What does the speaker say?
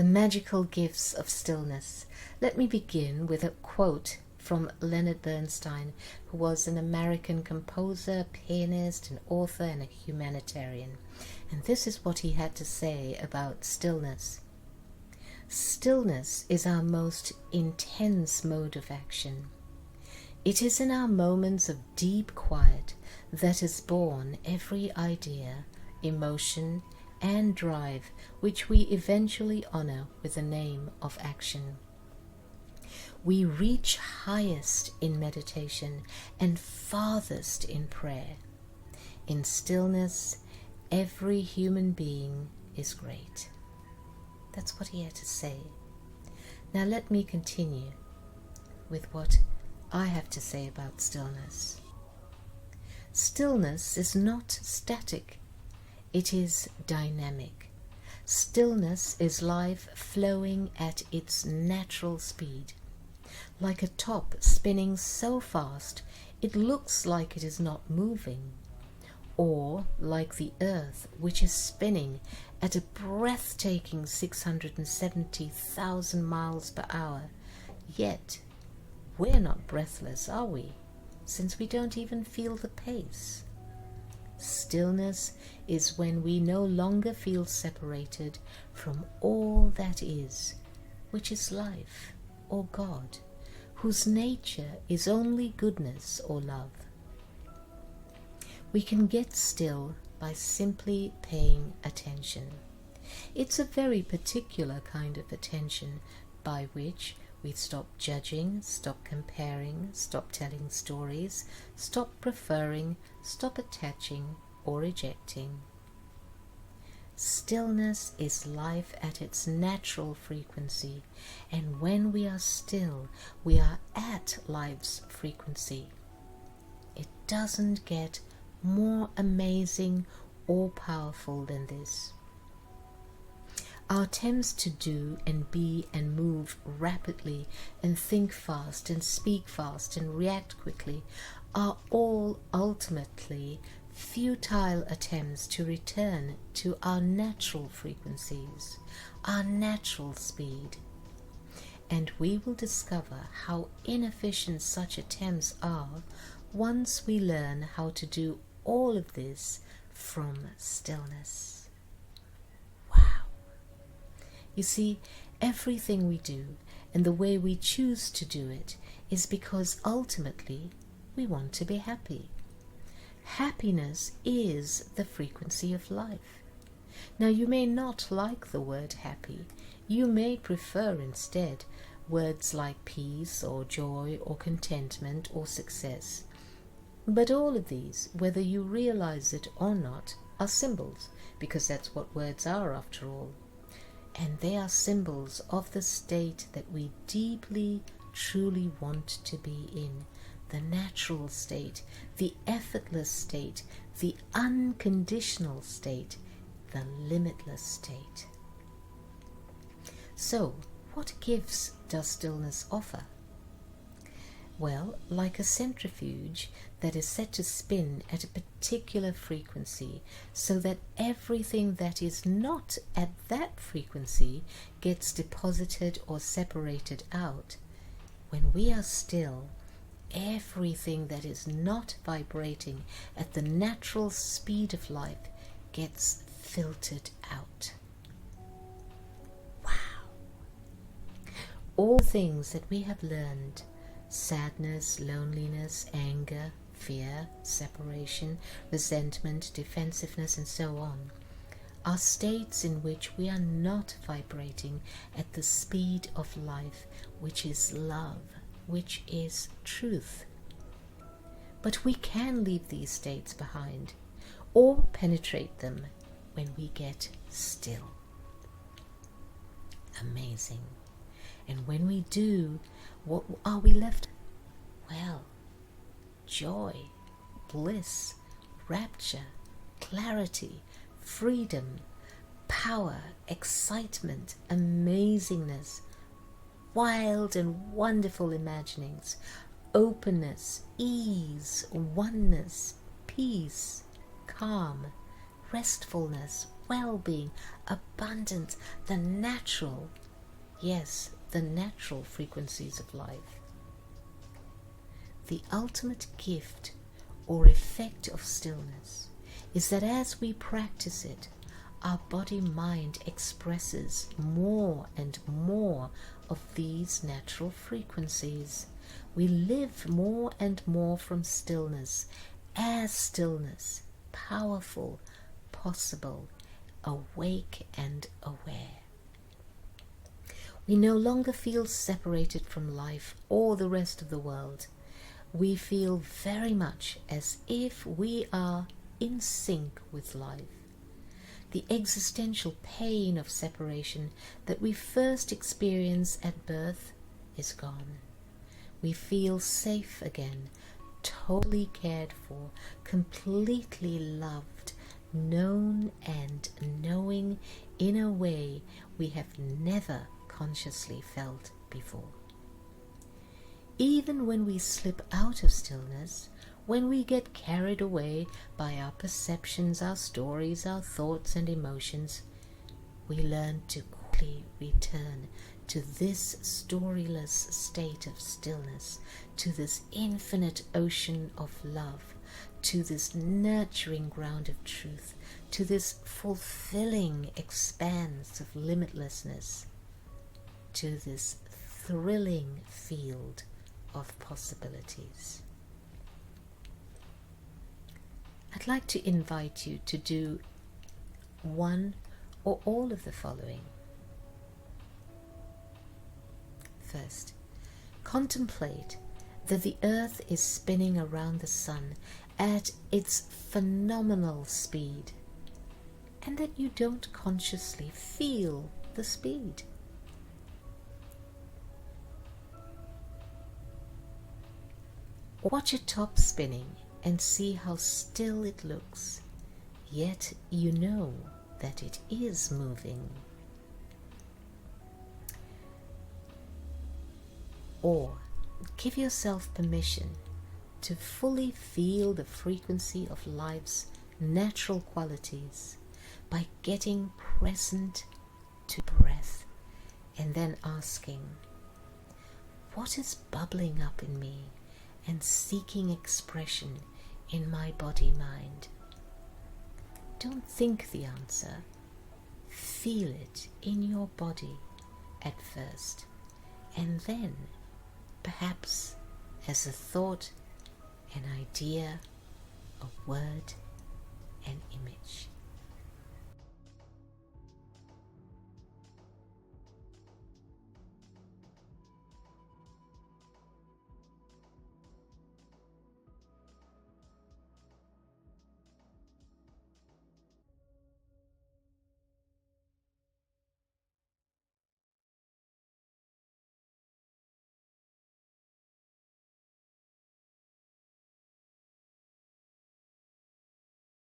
The magical gifts of stillness. Let me begin with a quote from Leonard Bernstein, who was an American composer, pianist, an author, and a humanitarian. And this is what he had to say about stillness. Stillness is our most intense mode of action. It is in our moments of deep quiet that is born every idea, emotion, and drive which we eventually honor with the name of action. We reach highest in meditation and farthest in prayer. In stillness, every human being is great. That's what he had to say. Now let me continue with what I have to say about stillness. Stillness is not static. It is dynamic. Stillness is life flowing at its natural speed. Like a top spinning so fast it looks like it is not moving, or like the earth which is spinning at a breathtaking 670,000 miles per hour. Yet we're not breathless, are we? Since we don't even feel the pace. Stillness is when we no longer feel separated from all that is, which is life or God, whose nature is only goodness or love. We can get still by simply paying attention. It's a very particular kind of attention by which we stop judging, stop comparing, stop telling stories, stop preferring, stop attaching or rejecting. Stillness is life at its natural frequency, and when we are still, we are at life's frequency. It doesn't get more amazing or powerful than this. Our attempts to do and be and move rapidly and think fast and speak fast and react quickly are all ultimately futile attempts to return to our natural frequencies, our natural speed. And we will discover how inefficient such attempts are once we learn how to do all of this from stillness. You see, everything we do and the way we choose to do it is because ultimately we want to be happy. Happiness is the frequency of life. Now, you may not like the word happy. You may prefer instead words like peace or joy or contentment or success. But all of these, whether you realize it or not, are symbols, because that's what words are after all. And they are symbols of the state that we deeply, truly want to be in. The natural state, the effortless state, the unconditional state, the limitless state. So, what gifts does stillness offer? Well, like a centrifuge that is set to spin at a particular frequency so that everything that is not at that frequency gets deposited or separated out. When we are still, everything that is not vibrating at the natural speed of life gets filtered out. Wow! All things that we have learned, sadness, loneliness, anger, fear, separation, resentment, defensiveness, and so on, are states in which we are not vibrating at the speed of life, which is love, which is truth. But we can leave these states behind or penetrate them when we get still. Amazing. And when we do, what are we left? Well, joy, bliss, rapture, clarity, freedom, power, excitement, amazingness, wild and wonderful imaginings, openness, ease, oneness, peace, calm, restfulness, well-being, abundance, the natural, yes, the natural frequencies of life. The ultimate gift or effect of stillness is that as we practice it, our body-mind expresses more and more of these natural frequencies. We live more and more from stillness, as stillness, powerful, possible, awake and aware. We no longer feel separated from life or the rest of the world. We feel very much as if we are in sync with life. The existential pain of separation that we first experience at birth is gone. We feel safe again, totally cared for, completely loved, known and knowing in a way we have never consciously felt before. Even when we slip out of stillness, when we get carried away by our perceptions, our stories, our thoughts and emotions, we learn to quickly return to this storyless state of stillness, to this infinite ocean of love, to this nurturing ground of truth, to this fulfilling expanse of limitlessness, to this thrilling field of possibilities. I'd like to invite you to do one or all of the following. First, contemplate that the earth is spinning around the sun at its phenomenal speed, and that you don't consciously feel the speed. Watch a top spinning and see how still it looks, yet you know that it is moving. Or give yourself permission to fully feel the frequency of life's natural qualities by getting present to breath and then asking, what is bubbling up in me and seeking expression in my body-mind? Don't think the answer. Feel it in your body at first, and then, perhaps as a thought, an idea, a word, an image.